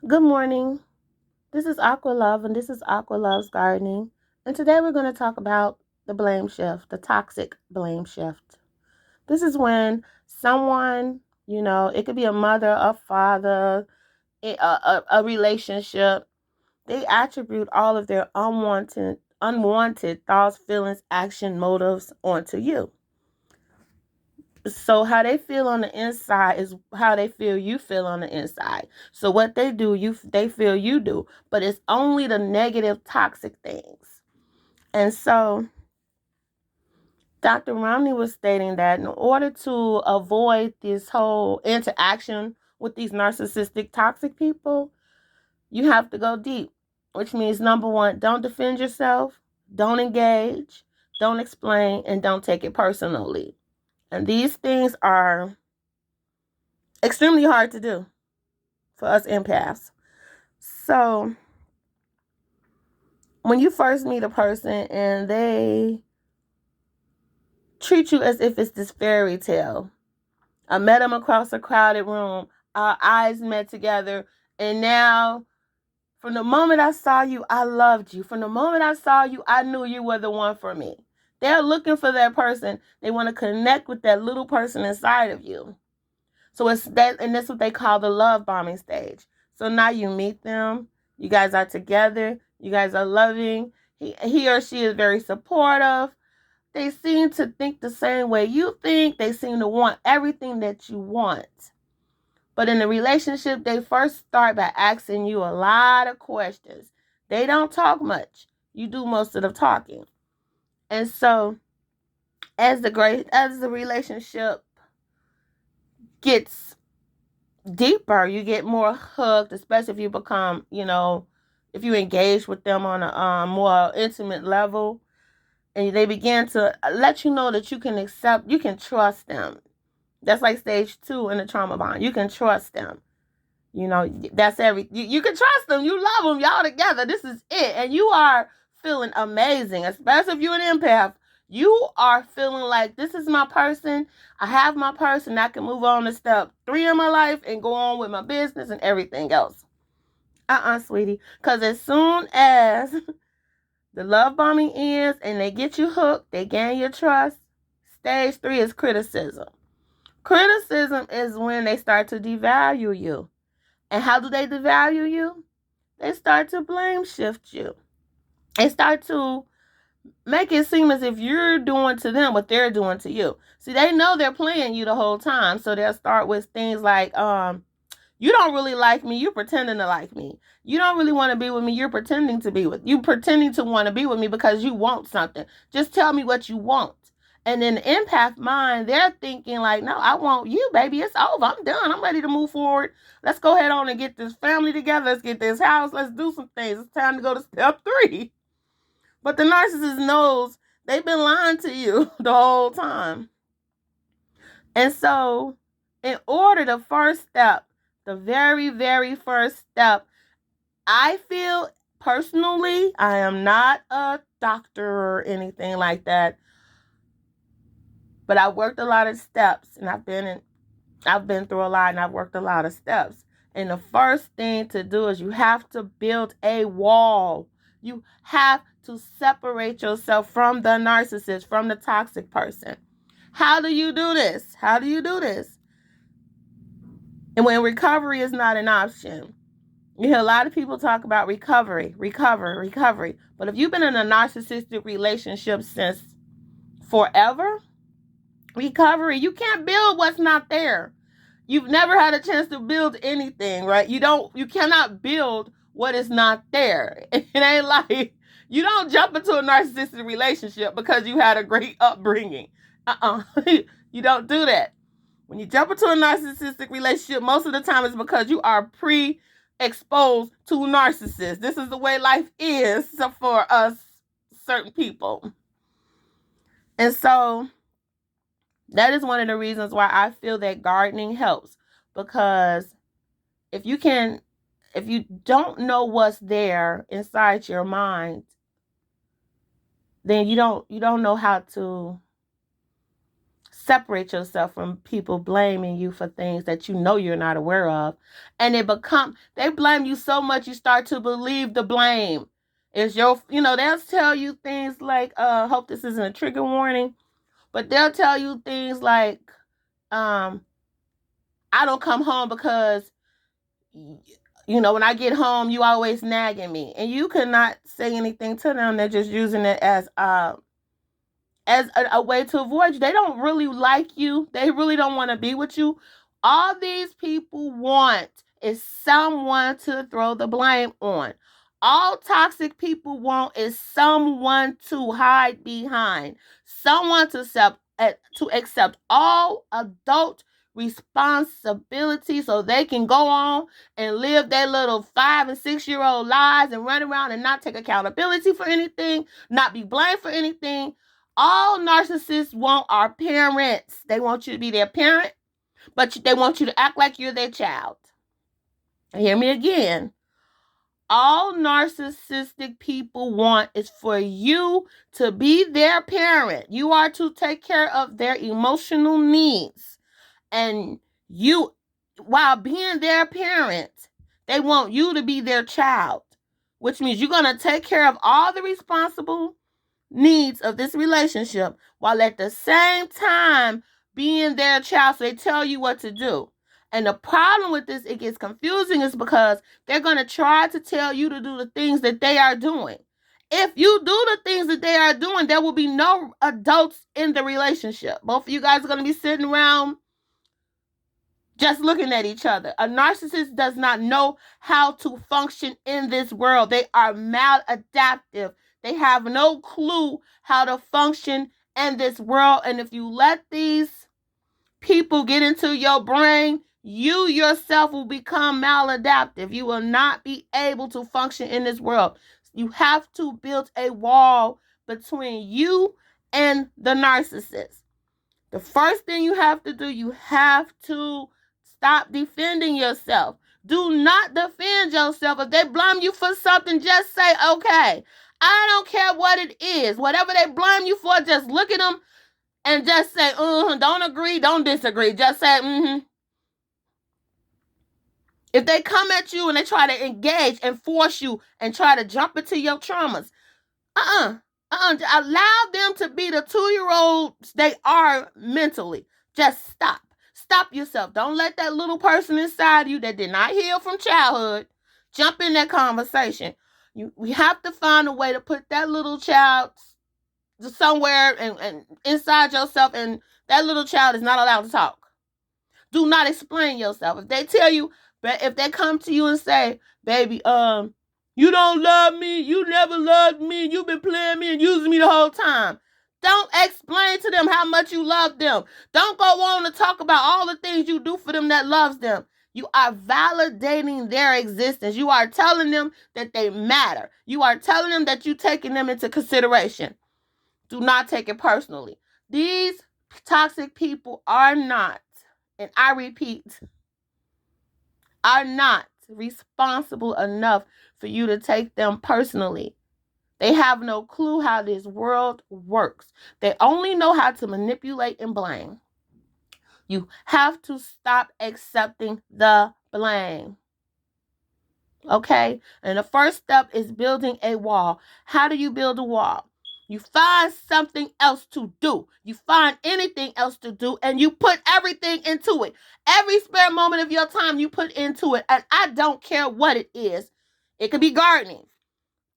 Good morning. This is Aqua Love, and this is Aqua Love's Gardening. And today we're going to talk about the blame shift, the toxic blame shift. This is when someone, it could be a mother, a father, a relationship, they attribute all of their unwanted thoughts, feelings, action, motives onto you. So how they feel on the inside is how they feel you feel on the inside. So what they do, they feel you do, but it's only the negative, toxic things. And so Dr. Romney was stating that in order to avoid this whole interaction with these narcissistic, toxic people, you have to go deep, which means number one, don't defend yourself, don't engage, don't explain, and don't take it personally. And these things are extremely hard to do for us empaths. So when you first meet a person and they treat you as if it's this fairy tale, I met them across a crowded room, our eyes met together, and now from the moment I saw you, I loved you. From the moment I saw you, I knew you were the one for me. They're looking for that person. They want to connect with that little person inside of you. So it's that, and that's what they call the love bombing stage. So now you meet them, you guys are together, you guys are loving. He or she is very supportive. They seem to think the same way you think. They seem to want everything that you want. But in the relationship, they first start by asking you a lot of questions. They don't talk much. You do most of the talking. And so as the relationship gets deeper, you get more hooked, especially if you become, if you engage with them on a more intimate level, and they begin to let you know that you can trust them. That's like stage 2 in the trauma bond. You can trust them. That's you can trust them. You love them. Y'all together. This is it. And you are feeling amazing, especially if you're an empath. You are feeling like this is my person. I have my person. I can move on to step 3 in my life and go on with my business and everything else. Sweetie. Because as soon as the love bombing ends and they get you hooked, they gain your trust, stage 3 is criticism. Criticism is when they start to devalue you. And how do they devalue you? They start to blame shift you. They start to make it seem as if you're doing to them what they're doing to you. See, they know they're playing you the whole time. So they'll start with things like, you don't really like me. You're pretending to like me. You don't really want to be with me. You're pretending to be with you. Pretending to want to be with me because you want something. Just tell me what you want. And in the empath mind, they're thinking like, no, I want you, baby. It's over. I'm done. I'm ready to move forward. Let's go ahead on and get this family together. Let's get this house. Let's do some things. It's time to go to step 3. But the narcissist knows they've been lying to you the whole time. And so in order, the first step, the very, very first step, I feel personally, I am not a doctor or anything like that, but I worked a lot of steps, and I've been through a lot, and I've worked a lot of steps. And the first thing to do is you have to build a wall. You have to separate yourself from the narcissist, from the toxic person. How do you do this? How do you do this? And when recovery is not an option, you hear a lot of people talk about recovery. But if you've been in a narcissistic relationship since forever, recovery, you can't build what's not there. You've never had a chance to build anything, right? You cannot build what is not there. It ain't like you don't jump into a narcissistic relationship because you had a great upbringing. You don't do that. When you jump into a narcissistic relationship, most of the time it's because you are pre-exposed to narcissists. This is the way life is for us certain people. And so that is one of the reasons why I feel that gardening helps, because if you don't know what's there inside your mind, then you don't know how to separate yourself from people blaming you for things that you know you're not aware of. And they blame you so much you start to believe the blame. It's they'll tell you things like, hope this isn't a trigger warning, but they'll tell you things like, I don't come home because, when I get home, you always nagging me. And you cannot say anything to them. They're just using it as a way to avoid you. They don't really like you. They really don't want to be with you. All these people want is someone to throw the blame on. All toxic people want is someone to hide behind, someone to accept all adult responsibility so they can go on and live their little 5 and 6-year-old lives and run around and not take accountability for anything, not be blamed for anything. All narcissists want are parents. They want you to be their parent, but they want you to act like you're their child. Hear me again. All narcissistic people want is for you to be their parent. You are to take care of their emotional needs. And you, while being their parent, they want you to be their child, which means you're going to take care of all the responsible needs of this relationship while at the same time being their child. So they tell you what to do. And the problem with this, it gets confusing, is because they're going to try to tell you to do the things that they are doing. If you do the things that they are doing, there will be no adults in the relationship. Both of you guys are going to be sitting around just looking at each other. A narcissist does not know how to function in this world. They are maladaptive. They have no clue how to function in this world. And if you let these people get into your brain, you yourself will become maladaptive. You will not be able to function in this world. You have to build a wall between you and the narcissist. The first thing you have to do, you have to stop defending yourself. Do not defend yourself. If they blame you for something, just say, okay, I don't care what it is. Whatever they blame you for, just look at them and just say, don't agree, don't disagree. Just say, If they come at you and they try to engage and force you and try to jump into your traumas, allow them to be the 2-year-olds they are mentally. Just stop. Stop yourself. Don't let that little person inside you that did not heal from childhood jump in that conversation. We have to find a way to put that little child somewhere and inside yourself, and that little child is not allowed to talk. Do not explain yourself. If they tell you, if they come to you and say, baby, you don't love me, you never loved me, you've been playing me and using me the whole time. Don't explain to them how much you love them. Don't go on to talk about all the things you do for them that loves them. You are validating their existence. You are telling them that they matter. You are telling them that you're taking them into consideration. Do not take it personally. These toxic people are not, and I repeat, are not responsible enough for you to take them personally. They have no clue how this world works. They only know how to manipulate and blame. You have to stop accepting the blame. Okay? And the first step is building a wall. How do you build a wall? You find something else to do. You find anything else to do, and you put everything into it. Every spare moment of your time you put into it. And I don't care what it is. It could be gardening.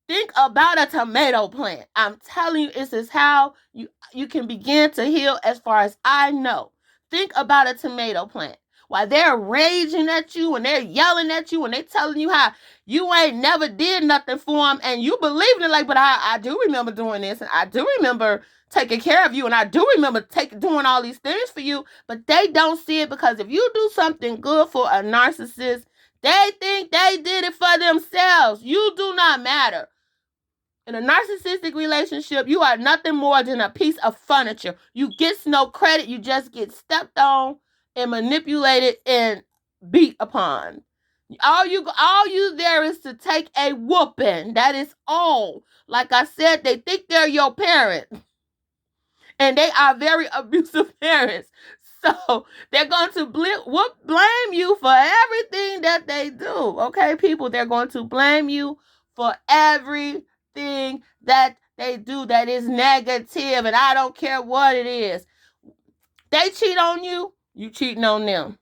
Think about a tomato plant. I'm telling you, this is how you can begin to heal as far as I know. Think about a tomato plant. While they're raging at you and they're yelling at you and they're telling you how you ain't never did nothing for them, and you believe in it, like, but I do remember doing this, and I do remember taking care of you, and I do remember doing all these things for you, but they don't see it, because if you do something good for a narcissist, they think they did it for themselves. You do not matter. In a narcissistic relationship, you are nothing more than a piece of furniture. You get no credit. You just get stepped on and manipulated and beat upon. All you there is to take a whooping. That is all. Like I said, they think they're your parent. And they are very abusive parents. So they're going to blame you for everything that they do. Okay, people, they're going to blame you for everything that they do that is negative. And I don't care what it is. They cheat on you, you cheating on them.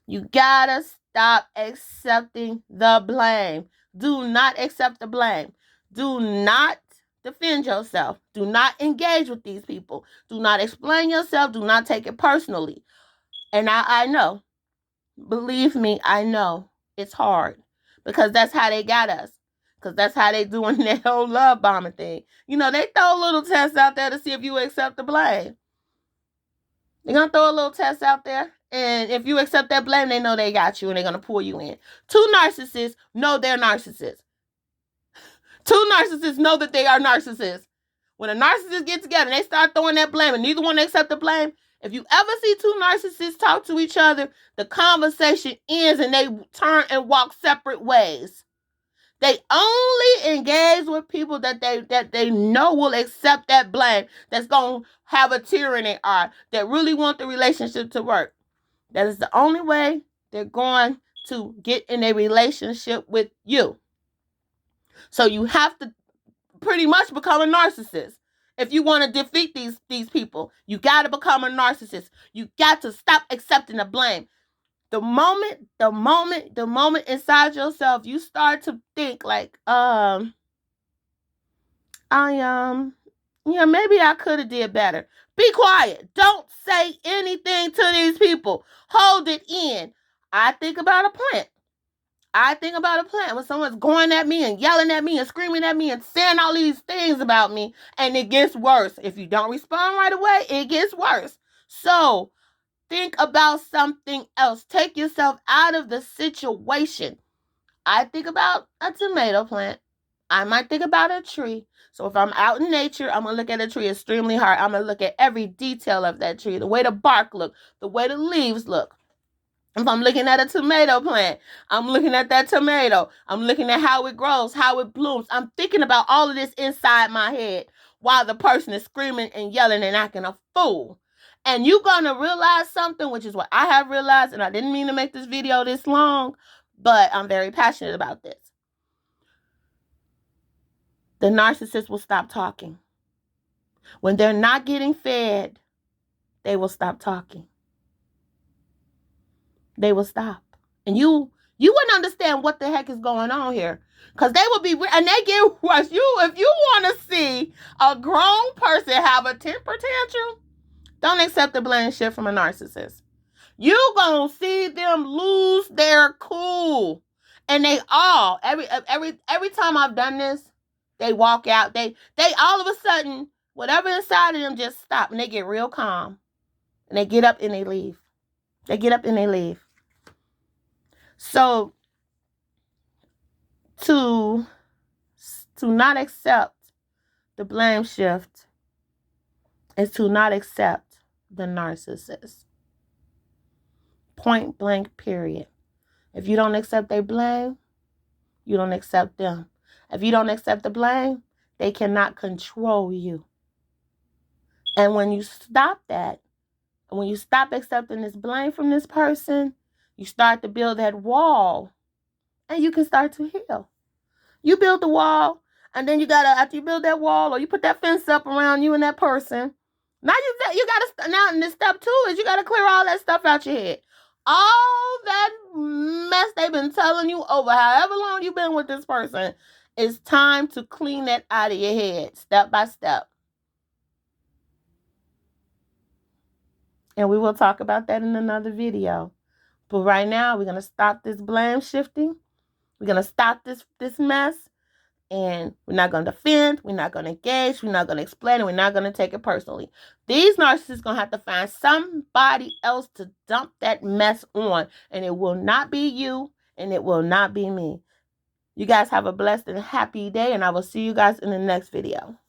You gotta stop accepting the blame. Do not accept the blame. Do not defend yourself. Do not engage with these people. Do not explain yourself. Do not take it personally. And I know, believe me, I know it's hard because that's how they got us. Because that's how they doing that whole love bombing thing. You know, they throw little tests out there to see if you accept the blame. They're going to throw a little test out there. And if you accept that blame, they know they got you and they're going to pull you in. Two narcissists know they're narcissists. Two narcissists know that they are narcissists. When a narcissist gets together and they start throwing that blame and neither one accept the blame, if you ever see two narcissists talk to each other, the conversation ends and they turn and walk separate ways. They only engage with people that they know will accept that blame, that's going to have a tear in their eye, that really want the relationship to work. That is the only way they're going to get in a relationship with you. So you have to pretty much become a narcissist. If you want to defeat these people, you got to become a narcissist. You got to stop accepting the blame. The moment inside yourself, you start to think like, maybe I could have did better. Be quiet. Don't say anything to these people. Hold it in. I think about a plant. When someone's going at me and yelling at me and screaming at me and saying all these things about me, and it gets worse. If you don't respond right away, it gets worse. So think about something else. Take yourself out of the situation. I think about a tomato plant. I might think about a tree. So if I'm out in nature, I'm going to look at a tree extremely hard. I'm going to look at every detail of that tree, the way the bark look, the way the leaves look. If I'm looking at a tomato plant, I'm looking at that tomato. I'm looking at how it grows, how it blooms. I'm thinking about all of this inside my head while the person is screaming and yelling and acting a fool. And you're going to realize something, which is what I have realized, and I didn't mean to make this video this long, but I'm very passionate about this. The narcissist will stop talking. When they're not getting fed, they will stop talking. They will stop. And you wouldn't understand what the heck is going on here. Because they will be, and they get worse. If you want to see a grown person have a temper tantrum, don't accept the blame shit from a narcissist. You're going to see them lose their cool. And they all, every time I've done this, they walk out. They all of a sudden, whatever inside of them just stop. And they get real calm. And they get up and they leave. They get up and they leave. So, to not accept the blame shift is to not accept the narcissist. Point blank, period. If you don't accept their blame, you don't accept them. If you don't accept the blame, they cannot control you. And when you stop that, and when you stop accepting this blame from this person, you start to build that wall, and you can start to heal. You build the wall, and then after you build that wall, or you put that fence up around you and that person, now you gotta, now in this step 2 is you gotta clear all that stuff out your head. All that mess they've been telling you over however long you've been with this person, it's time to clean that out of your head, step by step. And we will talk about that in another video. But right now, we're going to stop this blame shifting. We're going to stop this mess. And we're not going to defend. We're not going to engage. We're not going to explain. And we're not going to take it personally. These narcissists are going to have to find somebody else to dump that mess on. And it will not be you. And it will not be me. You guys have a blessed and happy day. And I will see you guys in the next video.